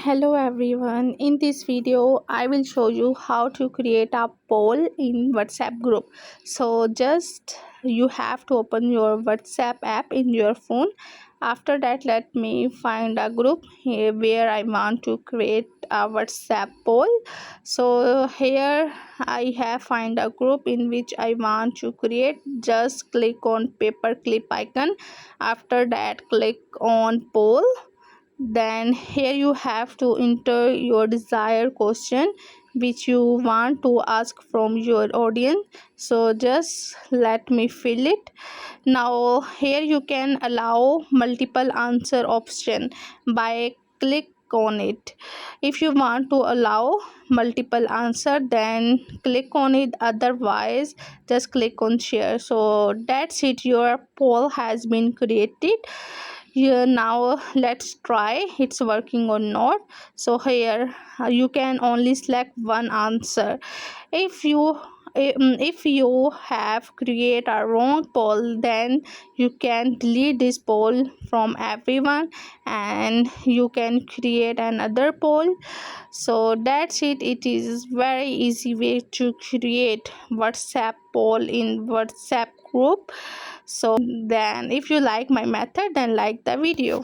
Hello everyone, in this video I will show you how to create a poll in WhatsApp group. So just you have to open your WhatsApp app in your phone. After that, let me find a group here where I want to create a WhatsApp poll. So here I have find a group in which I want to create. Just click on paperclip icon. After that, click on poll. Then here you have to enter your desired question which you want to ask from your audience. So just let me fill it. Now here you can allow multiple answer option by click on it. If you want to allow multiple answer, then click on it, otherwise just click on share. So that's it, your poll has been created. Here now let's try it's working or not. So here you can only select one answer. If you have create a wrong poll, then you can delete this poll from everyone and you can create another poll. So that's it, it is very easy way to create WhatsApp poll in WhatsApp group. So then if you like my method, then like the video.